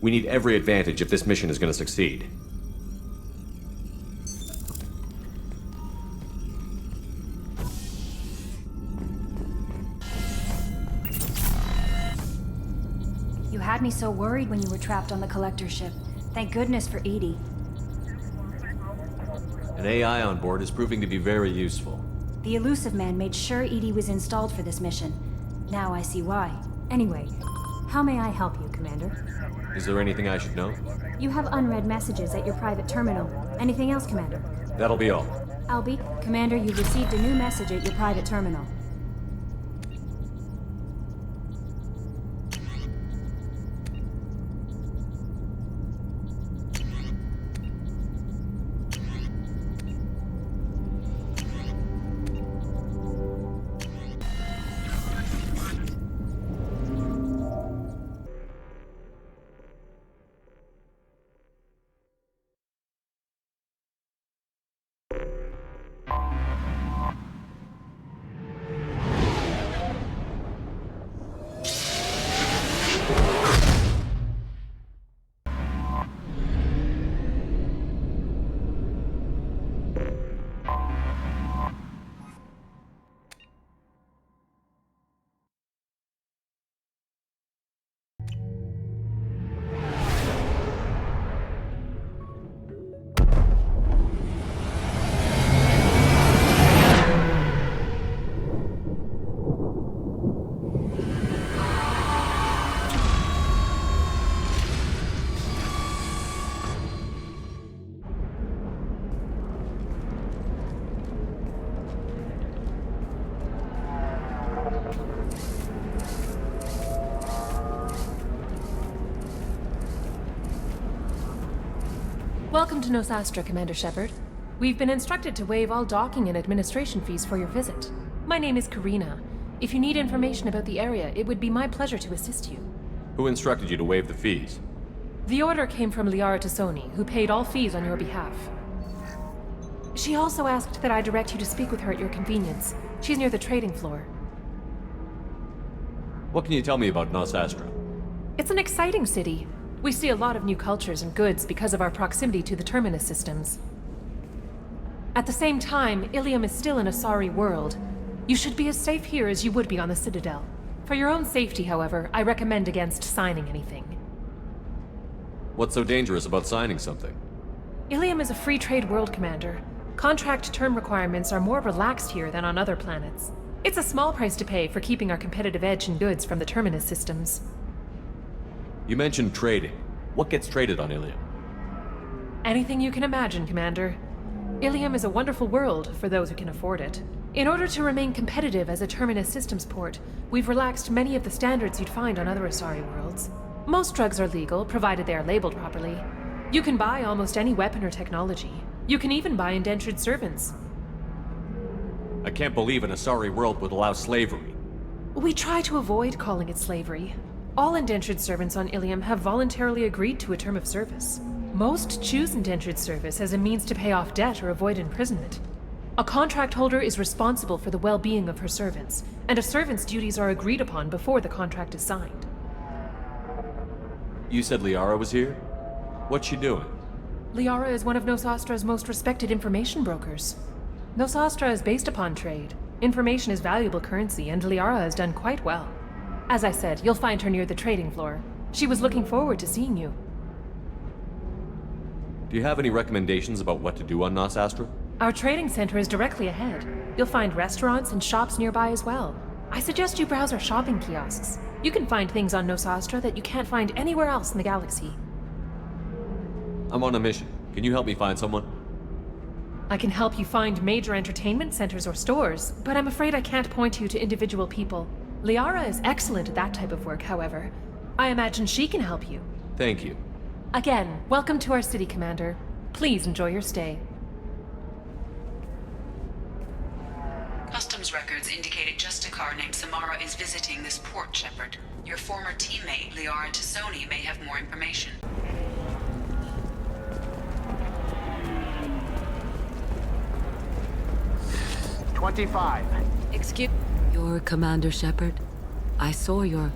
We need every advantage if this mission is going to succeed. You had me so worried when you were trapped on the collector ship. Thank goodness for Edie. An AI on board is proving to be very useful. The elusive man made sure Edie was installed for this mission. Now I see why. Anyway, how may I help you, Commander? Is there anything I should know? You have unread messages at your private terminal. Anything else, Commander? That'll be all. Albie, Commander, you've received a new message at your private terminal. Welcome to Nosastra, Commander Shepard. We've been instructed to waive all docking and administration fees for your visit. My name is Karina. If you need information about the area, it would be my pleasure to assist you. Who instructed you to waive the fees? The order came from Liara Tassoni, who paid all fees on your behalf. She also asked that I direct you to speak with her at your convenience. She's near the trading floor. What can you tell me about Nosastra? It's an exciting city. We see a lot of new cultures and goods because of our proximity to the Terminus systems. At the same time, Ilium is still an Asari world. You should be as safe here as you would be on the Citadel. For your own safety, however, I recommend against signing anything. What's so dangerous about signing something? Ilium is a free trade world, Commander. Contract term requirements are more relaxed here than on other planets. It's a small price to pay for keeping our competitive edge in goods from the Terminus systems. You mentioned trading. What gets traded on Ilium? Anything you can imagine, Commander. Ilium is a wonderful world for those who can afford it. In order to remain competitive as a Terminus systems port, we've relaxed many of the standards you'd find on other Asari worlds. Most drugs are legal, provided they are labeled properly. You can buy almost any weapon or technology. You can even buy indentured servants. I can't believe an Asari world would allow slavery. We try to avoid calling it slavery. All indentured servants on Ilium have voluntarily agreed to a term of service. Most choose indentured service as a means to pay off debt or avoid imprisonment. A contract holder is responsible for the well-being of her servants, and a servant's duties are agreed upon before the contract is signed. You said Liara was here? What's she doing? Liara is one of Nosastra's most respected information brokers. Nosastra is based upon trade. Information is valuable currency, and Liara has done quite well. As I said, you'll find her near the trading floor. She was looking forward to seeing you. Do you have any recommendations about what to do on Nosastra? Our trading center is directly ahead. You'll find restaurants and shops nearby as well. I suggest you browse our shopping kiosks. You can find things on Nosastra that you can't find anywhere else in the galaxy. I'm on a mission. Can you help me find someone? I can help you find major entertainment centers or stores, but I'm afraid I can't point you to individual people. Liara is excellent at that type of work, however. I imagine she can help you. Thank you. Again, welcome to our city, Commander. Please enjoy your stay. Customs records indicated just a car named Samara is visiting this port, Shepard. Your former teammate, Liara Tassoni, may have more information. Excuse... You're Commander Shepard? I saw your...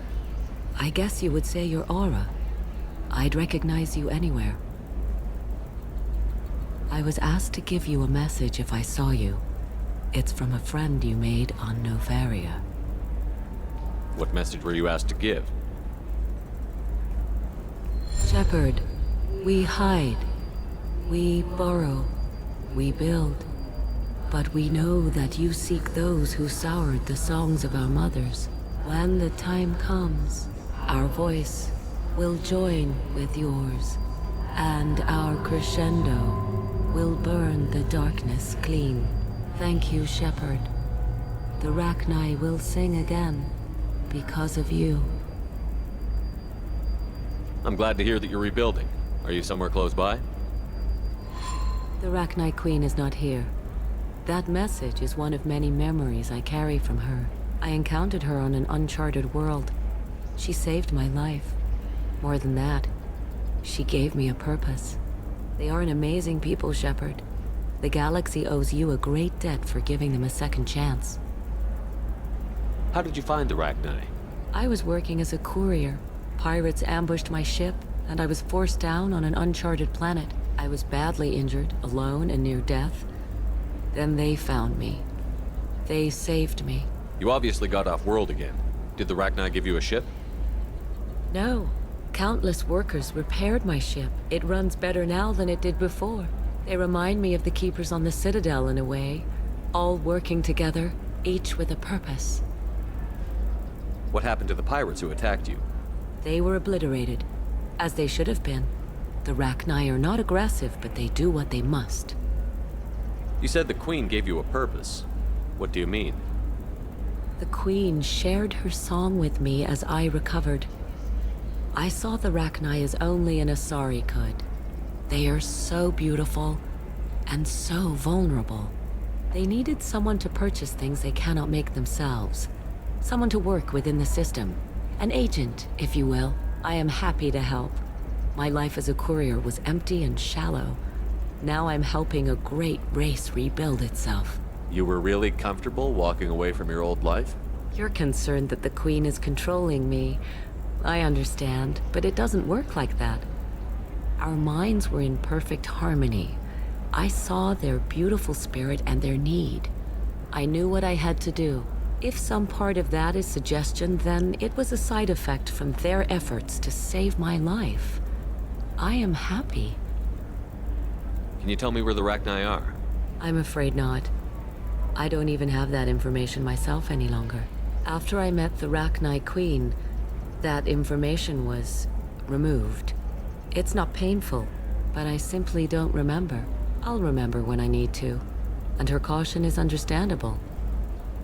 I guess you would say your aura. I'd recognize you anywhere. I was asked to give you a message if I saw you. It's from a friend you made on Novaria. What message were you asked to give? Shepard, we hide. We borrow. We build. But we know that you seek those who soured the songs of our mothers. When the time comes, our voice will join with yours, and our crescendo will burn the darkness clean. Thank you, Shepard. The Rachni will sing again because of you. I'm glad to hear that you're rebuilding. Are you somewhere close by? The Rachni Queen is not here. That message is one of many memories I carry from her. I encountered her on an uncharted world. She saved my life. More than that, she gave me a purpose. They are an amazing people, Shepard. The galaxy owes you a great debt for giving them a second chance. How did you find the Rachni? I was working as a courier. Pirates ambushed my ship, and I was forced down on an uncharted planet. I was badly injured, alone and near death. Then they found me. They saved me. You obviously got off world again. Did the Rachni give you a ship? No. Countless workers repaired my ship. It runs better now than it did before. They remind me of the Keepers on the Citadel in a way. All working together, each with a purpose. What happened to the pirates who attacked you? They were obliterated, as they should have been. The Rachni are not aggressive, but they do what they must. You said the Queen gave you a purpose. What do you mean? The Queen shared her song with me as I recovered. I saw the Rachni as only an Asari could. They are so beautiful and so vulnerable. They needed someone to purchase things they cannot make themselves. Someone to work within the system. An agent, if you will. I am happy to help. My life as a courier was empty and shallow. Now I'm helping a great race rebuild itself. You were really comfortable walking away from your old life? You're concerned that the Queen is controlling me. I understand, but it doesn't work like that. Our minds were in perfect harmony. I saw their beautiful spirit and their need. I knew what I had to do. If some part of that is suggestion, then it was a side effect from their efforts to save my life. I am happy. Can you tell me where the Rachni are? I'm afraid not. I don't even have that information myself any longer. After I met the Rachni Queen, that information was removed. It's not painful, but I simply don't remember. I'll remember when I need to, and her caution is understandable.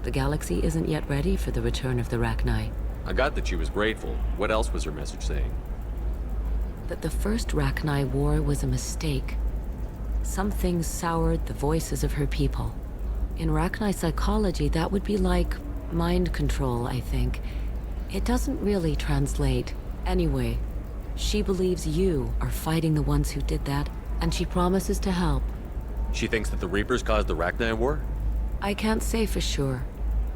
The galaxy isn't yet ready for the return of the Rachni. I got that she was grateful. What else was her message saying? That the first Rachni war was a mistake. Something soured the voices of her people. In Rachni psychology, that would be like mind control, I think. It doesn't really translate. Anyway, she believes you are fighting the ones who did that, and she promises to help. She thinks that the Reapers caused the Rachni war? I can't say for sure,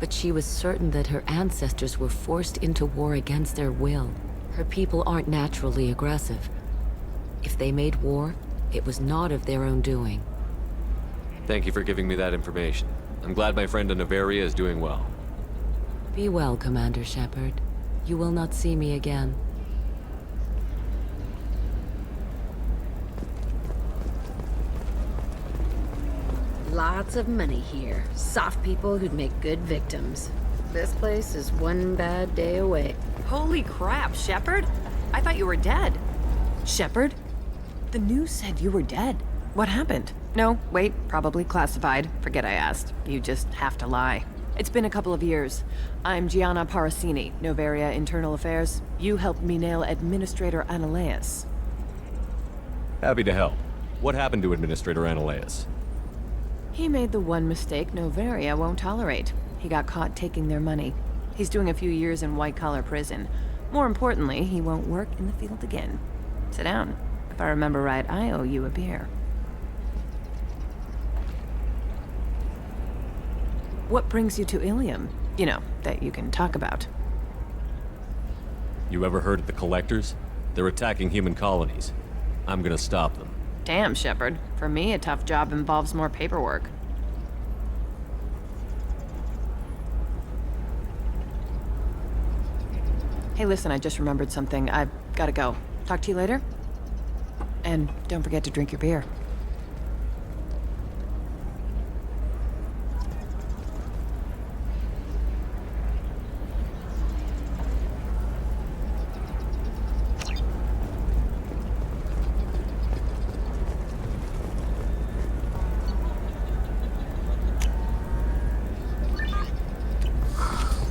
but she was certain that her ancestors were forced into war against their will. Her people aren't naturally aggressive. If they made war, it was not of their own doing. Thank you for giving me that information. I'm glad my friend in Novaria is doing well. Be well, Commander Shepard. You will not see me again. Lots of money here. Soft people who'd make good victims. This place is one bad day away. Holy crap, Shepard? I thought you were dead. Shepard? The news said you were dead. What happened? No, wait, probably classified. Forget I asked. You just have to lie. It's been a couple of years. I'm Gianna Parasini, Novaria Internal Affairs. You helped me nail Administrator Analeas. Happy to help. What happened to Administrator Analeas? He made the one mistake Novaria won't tolerate. He got caught taking their money. He's doing a few years in white-collar prison. More importantly, he won't work in the field again. Sit down. If I remember right, I owe you a beer. What brings you to Ilium? You know, that you can talk about. You ever heard of the Collectors? They're attacking human colonies. I'm gonna stop them. Damn, Shepard. For me, a tough job involves more paperwork. Hey, listen, I just remembered something. I've gotta go. Talk to you later? And don't forget to drink your beer.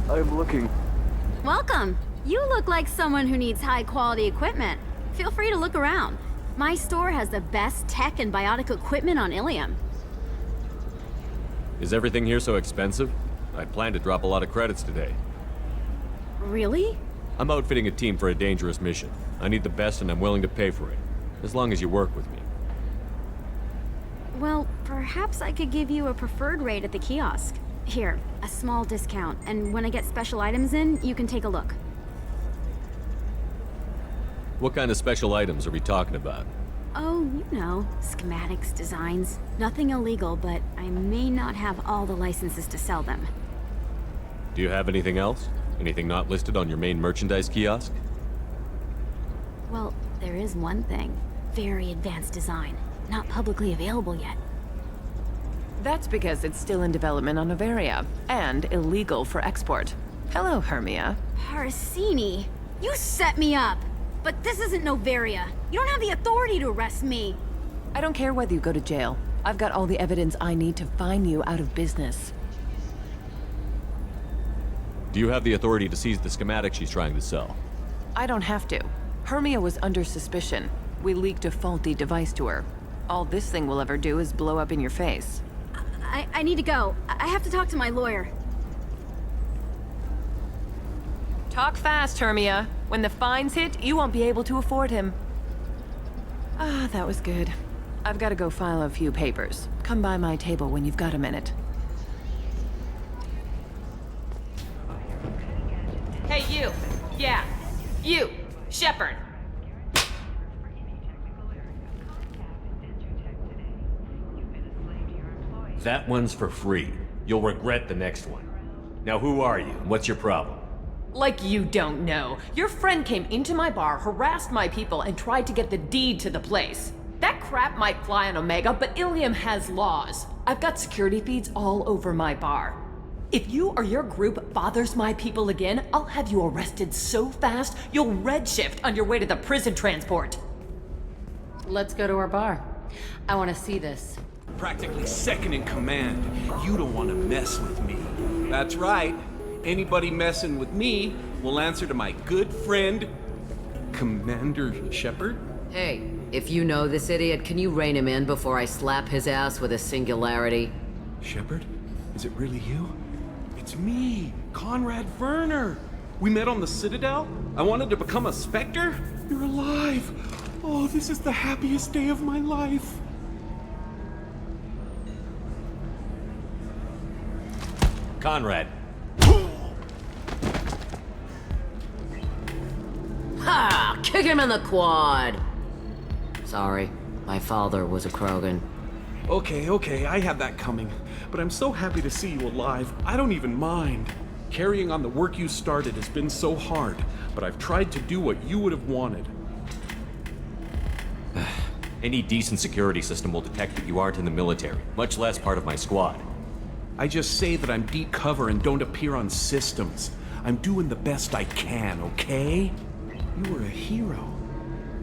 I'm looking. Welcome. You look like someone who needs high-quality equipment. Feel free to look around. My store has the best tech and biotic equipment on Ilium. Is everything here so expensive? I plan to drop a lot of credits today. Really? I'm outfitting a team for a dangerous mission. I need the best and I'm willing to pay for it. As long as you work with me. Well, perhaps I could give you a preferred rate at the kiosk. Here, a small discount, and when I get special items in, you can take a look. What kind of special items are we talking about? Oh, you know, schematics, designs. Nothing illegal, but I may not have all the licenses to sell them. Do you have anything else? Anything not listed on your main merchandise kiosk? Well, there is one thing. Very advanced design. Not publicly available yet. That's because it's still in development on Noveria, and illegal for export. Hello, Hermia. Parsini, you set me up! But this isn't Noveria. You don't have the authority to arrest me. I don't care whether you go to jail. I've got all the evidence I need to find you out of business. Do you have the authority to seize the schematic she's trying to sell? I don't have to. Hermia was under suspicion. We leaked a faulty device to her. All this thing will ever do is blow up in your face. I need to go. I have to talk to my lawyer. Talk fast, Hermia. When the fines hit, you won't be able to afford him. Ah, that was good. I've got to go file a few papers. Come by my table when you've got a minute. Hey, you! Yeah, you! Shepard! That one's for free. You'll regret the next one. Now who are you? What's your problem? Like you don't know. Your friend came into my bar, harassed my people, and tried to get the deed to the place. That crap might fly on Omega, but Ilium has laws. I've got security feeds all over my bar. If you or your group bothers my people again, I'll have you arrested so fast, you'll redshift on your way to the prison transport. Let's go to our bar. I want to see this. Practically second in command. You don't want to mess with me. That's right. Anybody messing with me will answer to my good friend, Commander Shepard. Hey, if you know this idiot, can you rein him in before I slap his ass with a singularity? Shepard? Is it really you? It's me, Conrad Werner. We met on the Citadel. I wanted to become a Spectre. You're alive. Oh, this is the happiest day of my life. Conrad. Ha! Kick him in the quad! Sorry, my father was a Krogan. Okay, I had that coming. But I'm so happy to see you alive, I don't even mind. Carrying on the work you started has been so hard, but I've tried to do what you would have wanted. Any decent security system will detect that you aren't in the military, much less part of my squad. I just say that I'm deep cover and don't appear on systems. I'm doing the best I can, okay? You were a hero.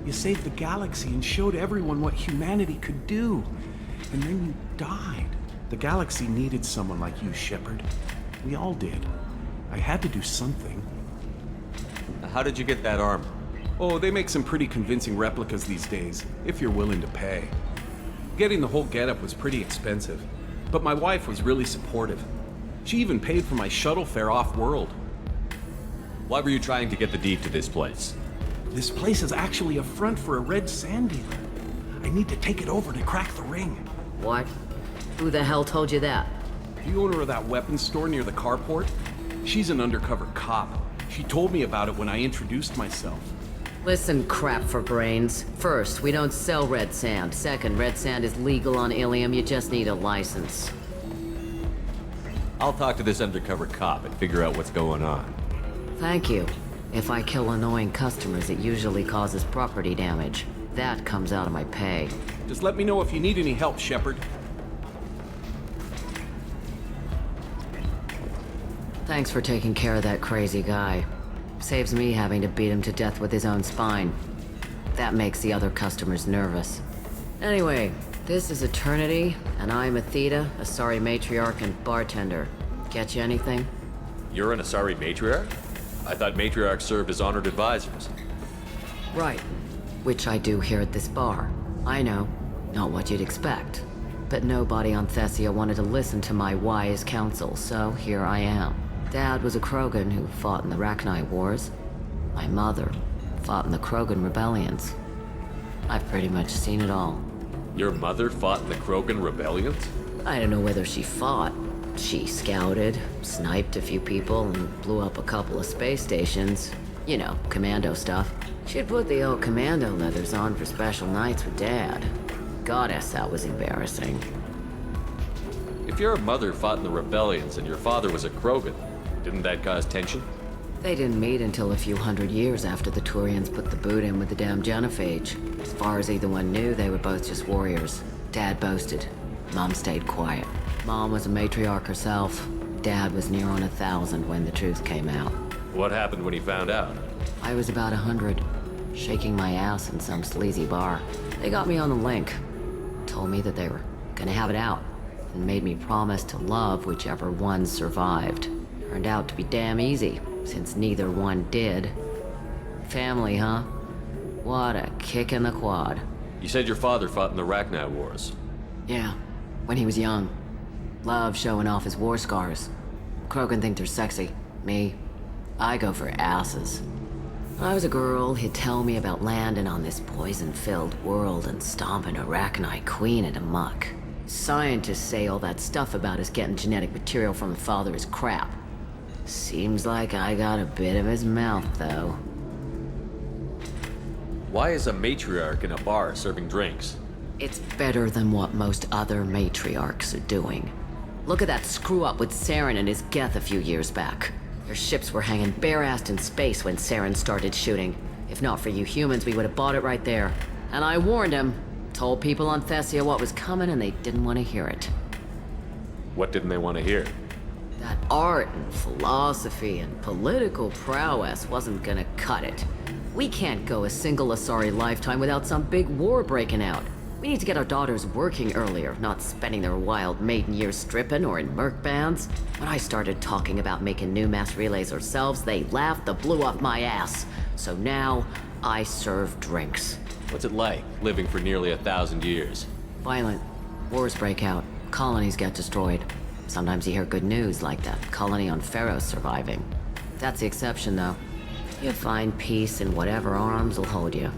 You saved the galaxy and showed everyone what humanity could do. And then you died. The galaxy needed someone like you, Shepard. We all did. I had to do something. How did you get that armor? Oh, they make some pretty convincing replicas these days, if you're willing to pay. Getting the whole getup was pretty expensive, but my wife was really supportive. She even paid for my shuttle fare off-world. Why were you trying to get the deed to this place? This place is actually a front for a red sand dealer. I need to take it over to crack the ring. What? Who the hell told you that? The owner of that weapons store near the carport? She's an undercover cop. She told me about it when I introduced myself. Listen, crap for brains. First, we don't sell red sand. Second, red sand is legal on Ilium, you just need a license. I'll talk to this undercover cop and figure out what's going on. Thank you. If I kill annoying customers, it usually causes property damage. That comes out of my pay. Just let me know if you need any help, Shepard. Thanks for taking care of that crazy guy. Saves me having to beat him to death with his own spine. That makes the other customers nervous. Anyway, this is Eternity, and I'm Athena, Asari matriarch and bartender. Get you anything? You're an Asari matriarch? I thought matriarchs served as honored advisors. Right. Which I do here at this bar. I know, not what you'd expect. But nobody on Thessia wanted to listen to my wise counsel, so here I am. Dad was a Krogan who fought in the Rachni Wars. My mother fought in the Krogan rebellions. I've pretty much seen it all. Your mother fought in the Krogan rebellions? I don't know whether she fought. She scouted, sniped a few people, and blew up a couple of space stations. You know, commando stuff. She'd put the old commando leathers on for special nights with Dad. Goddess, that was embarrassing. If your mother fought in the rebellions and your father was a Krogan, didn't that cause tension? They didn't meet until a few hundred years after the Turians put the boot in with the damn genophage. As far as either one knew, they were both just warriors. Dad boasted. Mom stayed quiet. Mom was a matriarch herself. Dad was near on 1,000 when the truth came out. What happened when he found out? I was about 100, shaking my ass in some sleazy bar. They got me on the link. Told me that they were gonna have it out, and made me promise to love whichever one survived. Turned out to be damn easy, since neither one did. Family, huh? What a kick in the quad. You said your father fought in the Rachni Wars. Yeah, when he was young. Loved showing off his war scars. Krogan think they're sexy. Me, I go for asses. When I was a girl, he'd tell me about landing on this poison-filled world and stomping a Rachni queen in a muck. Scientists say all that stuff about us getting genetic material from the father is crap. Seems like I got a bit of his mouth, though. Why is a matriarch in a bar serving drinks? It's better than what most other matriarchs are doing. Look at that screw-up with Saren and his Geth a few years back. Their ships were hanging bare-assed in space when Saren started shooting. If not for you humans, we would have bought it right there. And I warned him. Told people on Thessia what was coming and they didn't want to hear it. What didn't they want to hear? That art and philosophy and political prowess wasn't gonna cut it. We can't go a single Asari lifetime without some big war breaking out. We need to get our daughters working earlier, not spending their wild maiden years stripping or in merc bands. When I started talking about making new mass relays ourselves, they laughed the blue off my ass. So now, I serve drinks. What's it like, living for nearly 1,000 years? Violent. Wars break out. Colonies get destroyed. Sometimes you hear good news, like that colony on Pharaoh surviving. That's the exception, though. You find peace in whatever arms will hold you.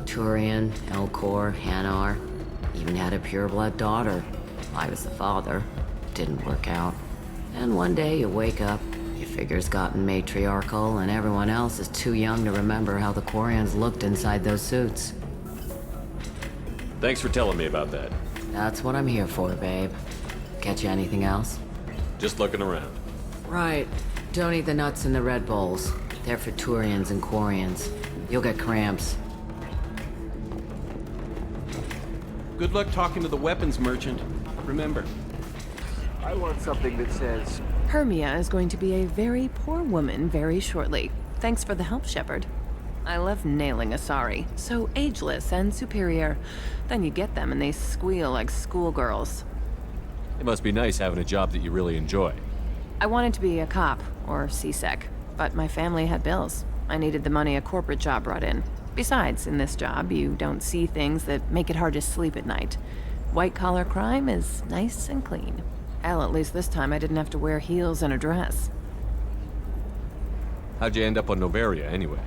Turian, Elcor, Hanar. Even had a pureblood daughter. I was the father. Didn't work out. And one day you wake up, your figure's gotten matriarchal, and everyone else is too young to remember how the Quarians looked inside those suits. Thanks for telling me about that. That's what I'm here for, babe. Catch you anything else? Just looking around. Right. Don't eat the nuts in the Red Bowls. They're for Turians and Quarians. You'll get cramps. Good luck talking to the weapons merchant. Remember, I want something that says, Hermia is going to be a very poor woman very shortly. Thanks for the help, Shepard. I love nailing Asari. So ageless and superior. Then you get them and they squeal like schoolgirls. It must be nice having a job that you really enjoy. I wanted to be a cop, or CSEC, but my family had bills. I needed the money a corporate job brought in. Besides, in this job, you don't see things that make it hard to sleep at night. White-collar crime is nice and clean. Hell, at least this time I didn't have to wear heels and a dress. How'd you end up on Noveria, anyway?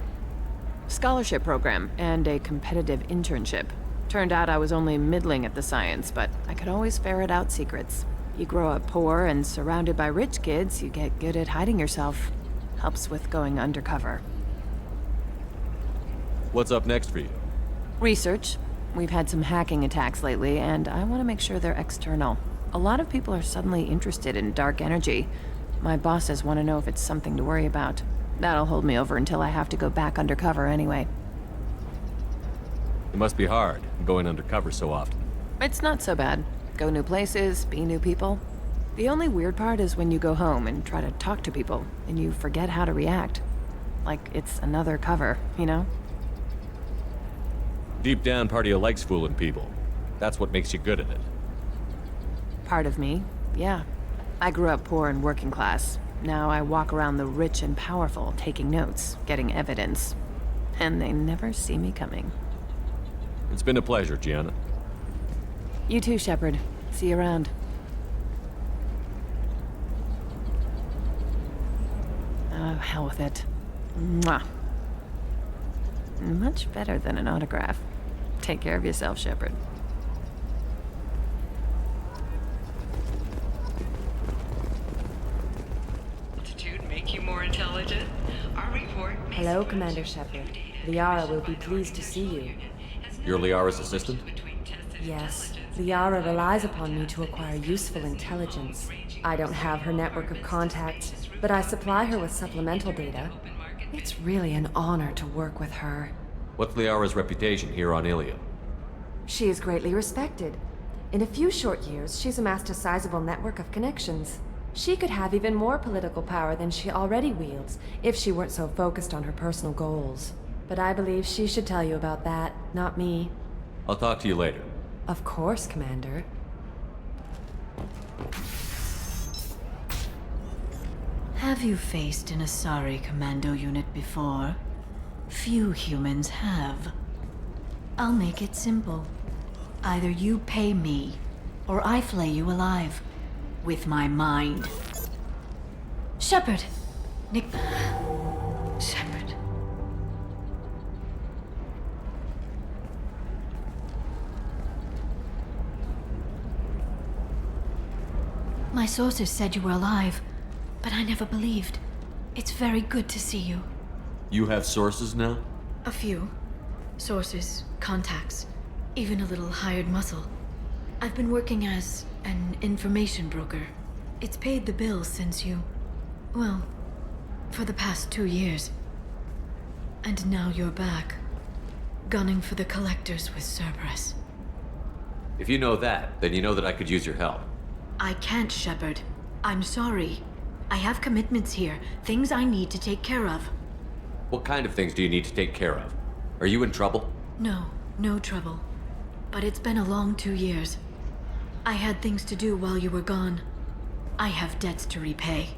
Scholarship program and a competitive internship. Turned out I was only middling at the science, but I could always ferret out secrets. You grow up poor and surrounded by rich kids, you get good at hiding yourself. Helps with going undercover. I want something that says, I want something that says, Hermia is going to be a very poor woman very shortly. Thanks for the help, Shepard. I love nailing Asari. So ageless and superior. Then you get them and they squeal like schoolgirls. How What's up next for you? Research. We've had some hacking attacks lately, and I want to make sure they're external. A lot of people are suddenly interested in dark energy. My bosses want to know if it's something to worry about. That'll hold me over until I have to go back undercover anyway. It must be hard, going undercover so often. It's not so bad. Go new places, be new people. The only weird part is when you go home and try to talk to people, and you forget how to react. Like it's another cover, you know? Deep down, part of you likes fooling people. That's what makes you good at it. Part of me, yeah. I grew up poor and working class. Now I walk around the rich and powerful, taking notes, getting evidence. And they never see me coming. It's been a pleasure, Gianna. You too, Shepard. See you around. Oh, hell with it. Mwah. Much better than an autograph. Take care of yourself, Shepard. Altitude make you more intelligent? Our report may Hello, Commander Shepard. Liara will be pleased to see you. You're Liara's assistant? Yes, Liara relies upon me to acquire useful intelligence. I don't have her network of contacts, but I supply her with supplemental data. It's really an honor to work with her. What's Liara's reputation here on Ilium? She is greatly respected. In a few short years, she's amassed a sizable network of connections. She could have even more political power than she already wields if she weren't so focused on her personal goals. But I believe she should tell you about that, not me. I'll talk to you later. Of course, Commander. Have you faced an Asari commando unit before? Few humans have. I'll make it simple. Either you pay me, or I flay you alive. With my mind. Shepard! Nick... Shepard. My sources said you were alive, but I never believed. It's very good to see you. You have sources now? A few. Sources, contacts, even a little hired muscle. I've been working as an information broker. It's paid the bills since you... well, for the past 2 years. And now you're back, gunning for the collectors with Cerberus. If you know that, then you know that I could use your help. I can't, Shepard. I'm sorry. I have commitments here, things I need to take care of. What kind of things do you need to take care of? Are you in trouble? No, no trouble. But it's been a long 2 years. I had things to do while you were gone. I have debts to repay.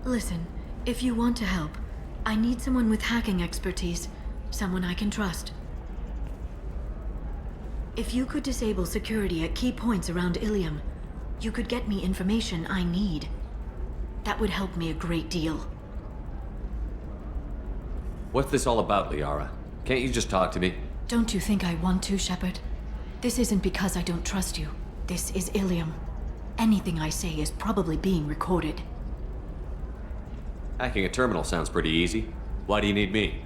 Listen, if you want to help, I need someone with hacking expertise. Someone I can trust. If you could disable security at key points around Ilium, you could get me information I need. That would help me a great deal. What's this all about, Liara? Can't you just talk to me? Don't you think I want to, Shepard? This isn't because I don't trust you. This is Ilium. Anything I say is probably being recorded. Hacking a terminal sounds pretty easy. Why do you need me?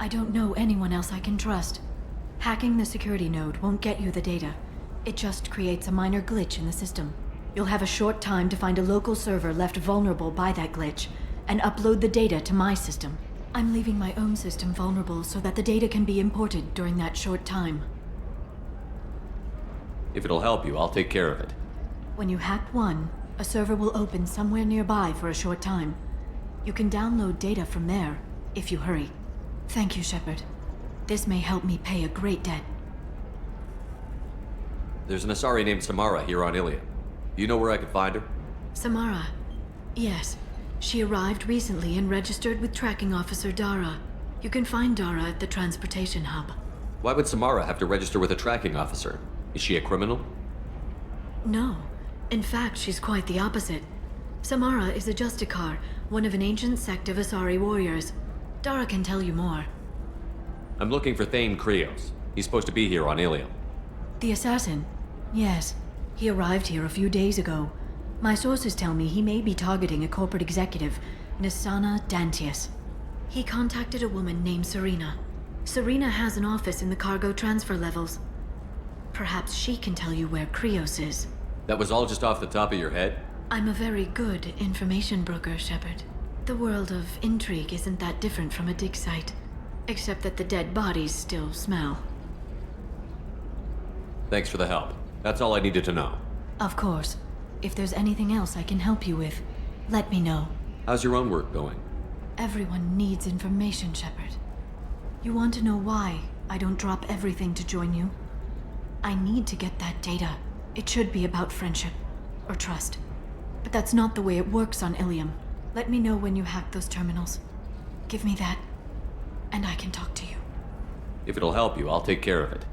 I don't know anyone else I can trust. Hacking the security node won't get you the data. It just creates a minor glitch in the system. You'll have a short time to find a local server left vulnerable by that glitch, and upload the data to my system. I'm leaving my own system vulnerable so that the data can be imported during that short time. If it'll help you, I'll take care of it. When you hack one, a server will open somewhere nearby for a short time. You can download data from there, if you hurry. Thank you, Shepard. This may help me pay a great debt. There's an Asari named Samara here on Ilium. Do you know where I could find her? Samara. Yes. She arrived recently and registered with Tracking Officer Dara. You can find Dara at the transportation hub. Why would Samara have to register with a tracking officer? Is she a criminal? No. In fact, she's quite the opposite. Samara is a Justicar, one of an ancient sect of Asari warriors. Dara can tell you more. I'm looking for Thane Krios. He's supposed to be here on Ilium. The assassin? Yes. He arrived here a few days ago. My sources tell me he may be targeting a corporate executive, Nisana Dantius. He contacted a woman named Serena. Serena has an office in the cargo transfer levels. Perhaps she can tell you where Krios is. That was all just off the top of your head? I'm a very good information broker, Shepard. The world of intrigue isn't that different from a dig site, except that the dead bodies still smell. Thanks for the help. That's all I needed to know. Of course. If there's anything else I can help you with, let me know. How's your own work going? Everyone needs information, Shepard. You want to know why I don't drop everything to join you? I need to get that data. It should be about friendship or trust. But that's not the way it works on Ilium. Let me know when you hack those terminals. Give me that, and I can talk to you. If it'll help you, I'll take care of it.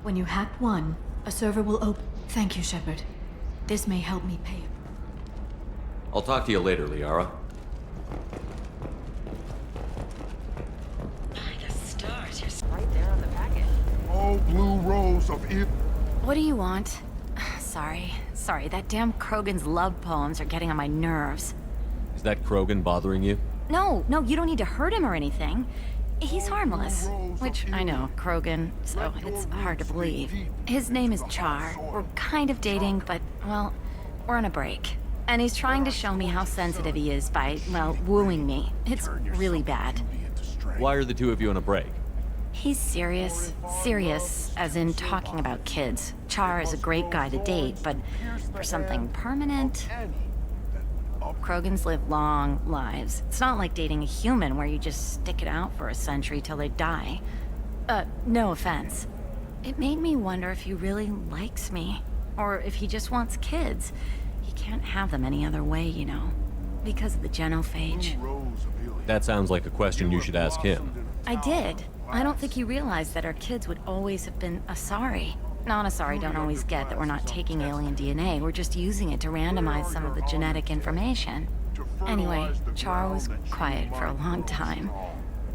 When you hack one, a server will open. Thank you, Shepard. This may help me pay. I'll talk to you later, Liara. By the stars, you're right there on the packet. Oh, blue rose of it. What do you want? Sorry, that damn Krogan's love poems are getting on my nerves. Is that Krogan bothering you? No, you don't need to hurt him or anything. He's harmless. Which, I know, Krogan, so it's hard to believe. His name is Char. We're kind of dating, but, well, we're on a break. And he's trying to show me how sensitive he is by, well, wooing me. It's really bad. Why are the two of you on a break? He's serious. Serious, as in talking about kids. Char is a great guy to date, but for something permanent... Krogans live long lives. It's not like dating a human where you just stick it out for a century till they die. No offense. It made me wonder if he really likes me, or if he just wants kids. He can't have them any other way, you know, because of the genophage. That sounds like a question you should ask him. I did. I don't think he realized that our kids would always have been Asari. Non-Asari don't always get that we're not taking alien DNA, we're just using it to randomize some of the genetic information. Anyway, Char was quiet for a long time.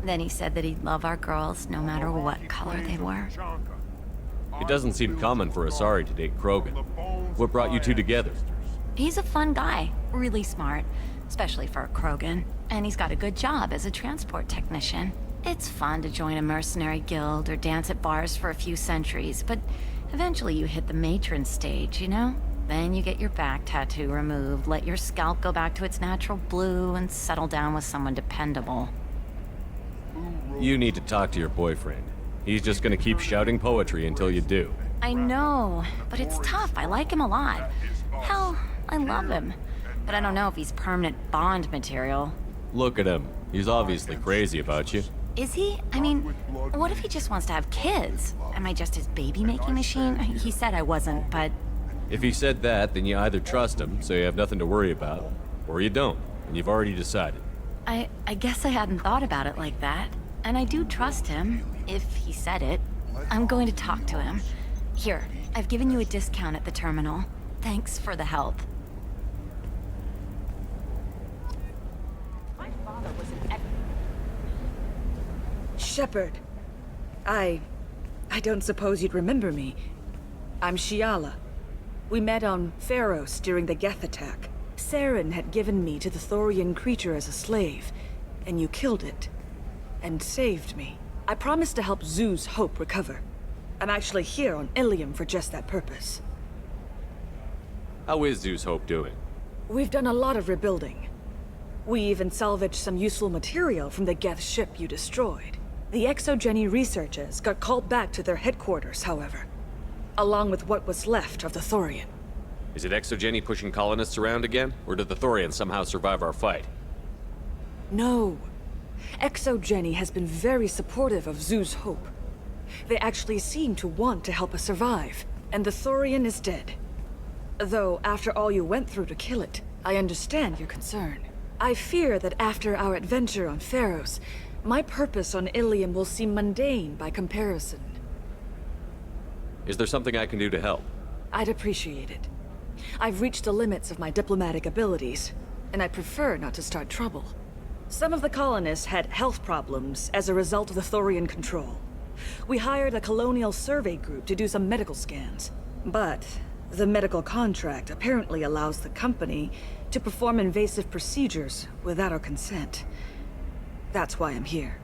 Then he said that he'd love our girls no matter what color they were. It doesn't seem common for Asari to date Krogan. What brought you two together? He's a fun guy, really smart, especially for a Krogan. And he's got a good job as a transport technician. It's fun to join a mercenary guild or dance at bars for a few centuries, but eventually you hit the matron stage, you know? Then you get your back tattoo removed, let your scalp go back to its natural blue, and settle down with someone dependable. You need to talk to your boyfriend. He's just gonna keep shouting poetry until you do. I know, but it's tough. I like him a lot. Hell, I love him. But I don't know if he's permanent Bond material. Look at him. He's obviously crazy about you. Is he? I mean, what if he just wants to have kids? Am I just his baby-making machine? He said I wasn't, but... If he said that, then you either trust him, so you have nothing to worry about, or you don't, and you've already decided. I guess I hadn't thought about it like that. And I do trust him, if he said it. I'm going to talk to him. Here, I've given you a discount at the terminal. Thanks for the help. My father was an Shepard. I don't suppose you'd remember me. I'm Shiala. We met on Pharos during the Geth attack. Saren had given me to the Thorian creature as a slave, and you killed it. And saved me. I promised to help Zoo's Hope recover. I'm actually here on Ilium for just that purpose. How is Zeus Hope doing? We've done a lot of rebuilding. We even salvaged some useful material from the Geth ship you destroyed. The Exogeny researchers got called back to their headquarters, however, along with what was left of the Thorian. Is it Exogeny pushing colonists around again, or did the Thorians somehow survive our fight? No. Exogeny has been very supportive of Zoo's Hope. They actually seem to want to help us survive, and the Thorian is dead. Though, after all you went through to kill it, I understand your concern. I fear that after our adventure on Pharos, my purpose on Ilium will seem mundane by comparison. Is there something I can do to help? I'd appreciate it. I've reached the limits of my diplomatic abilities, and I prefer not to start trouble. Some of the colonists had health problems as a result of the Thorian control. We hired a colonial survey group to do some medical scans. But the medical contract apparently allows the company to perform invasive procedures without our consent. That's why I'm here.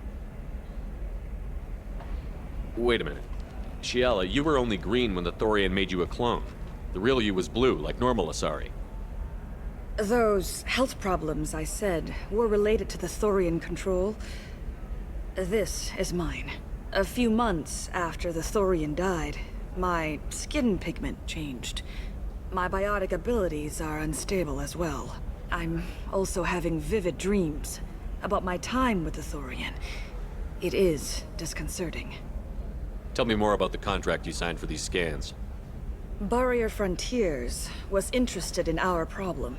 Wait a minute. Shiala, you were only green when the Thorian made you a clone. The real you was blue, like normal Asari. Those health problems I said were related to the Thorian control. This is mine. A few months after the Thorian died, my skin pigment changed. My biotic abilities are unstable as well. I'm also having vivid dreams about my time with the Thorian. It is disconcerting. Tell me more about the contract you signed for these scans. Barrier Frontiers was interested in our problem.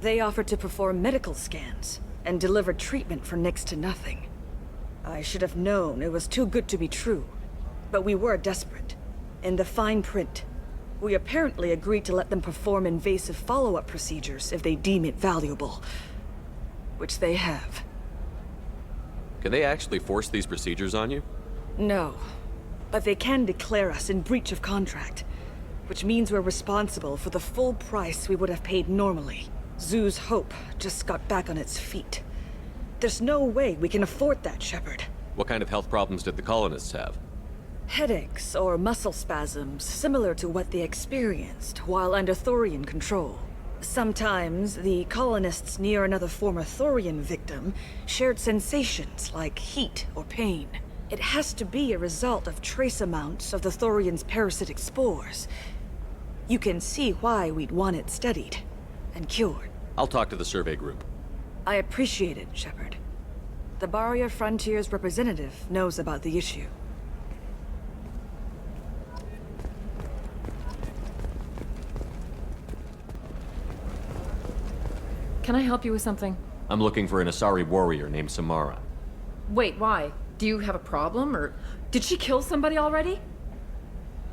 They offered to perform medical scans and deliver treatment for next to nothing. I should have known it was too good to be true, but we were desperate. In the fine print, we apparently agreed to let them perform invasive follow-up procedures if they deem it valuable. Which they have. Can they actually force these procedures on you? No, but they can declare us in breach of contract, which means we're responsible for the full price we would have paid normally. Zoo's Hope just got back on its feet. There's no way we can afford that, Shepard. What kind of health problems did the colonists have? Headaches or muscle spasms similar to what they experienced while under Thorian control. Sometimes the colonists near another former Thorian victim shared sensations like heat or pain. It has to be a result of trace amounts of the Thorian's parasitic spores. You can see why we'd want it studied and cured. I'll talk to the survey group. I appreciate it, Shepard. The Barrier Frontiers representative knows about the issue. Can I help you with something? I'm looking for an Asari warrior named Samara. Wait, why? Do you have a problem, or did she kill somebody already?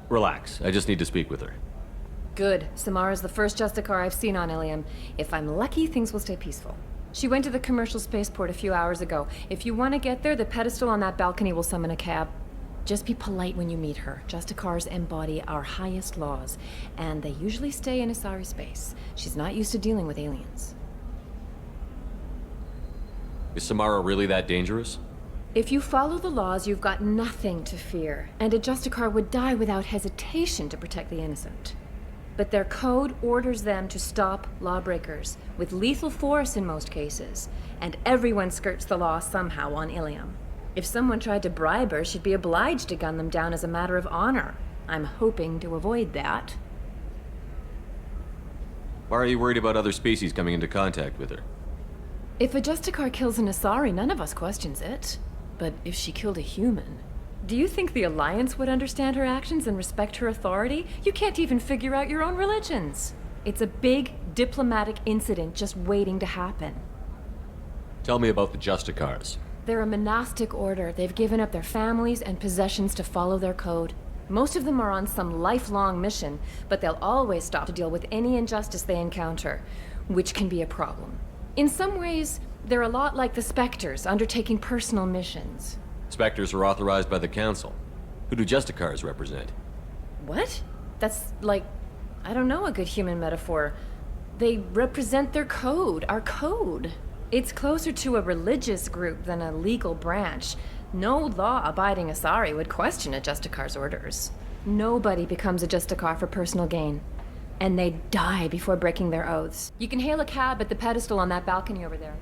Relax, I just need to speak with her. Good. Samara's the first Justicar I've seen on Ilium. If I'm lucky, things will stay peaceful. She went to the commercial spaceport a few hours ago. If you want to get there, the pedestal on that balcony will summon a cab. Just be polite when you meet her. Justicars embody our highest laws, and they usually stay in Asari space. She's not used to dealing with aliens. Is Samara really that dangerous? If you follow the laws, you've got nothing to fear, and a Justicar would die without hesitation to protect the innocent. But their code orders them to stop lawbreakers, with lethal force in most cases, and everyone skirts the law somehow on Ilium. If someone tried to bribe her, she'd be obliged to gun them down as a matter of honor. I'm hoping to avoid that. Why are you worried about other species coming into contact with her? If a Justicar kills an Asari, none of us questions it. But if she killed a human... Do you think the Alliance would understand her actions and respect her authority? You can't even figure out your own religions. It's a big diplomatic incident just waiting to happen. Tell me about the Justicars. They're a monastic order. They've given up their families and possessions to follow their code. Most of them are on some lifelong mission, but they'll always stop to deal with any injustice they encounter, which can be a problem. In some ways, they're a lot like the Spectres, undertaking personal missions. Spectres are authorized by the Council. Who do Justicars represent? What? That's like, I don't know, a good human metaphor. They represent their code, our code. It's closer to a religious group than a legal branch. No law-abiding Asari would question a Justicar's orders. Nobody becomes a Justicar for personal gain. And they die before breaking their oaths. You can hail a cab at the pedestal on that balcony over there.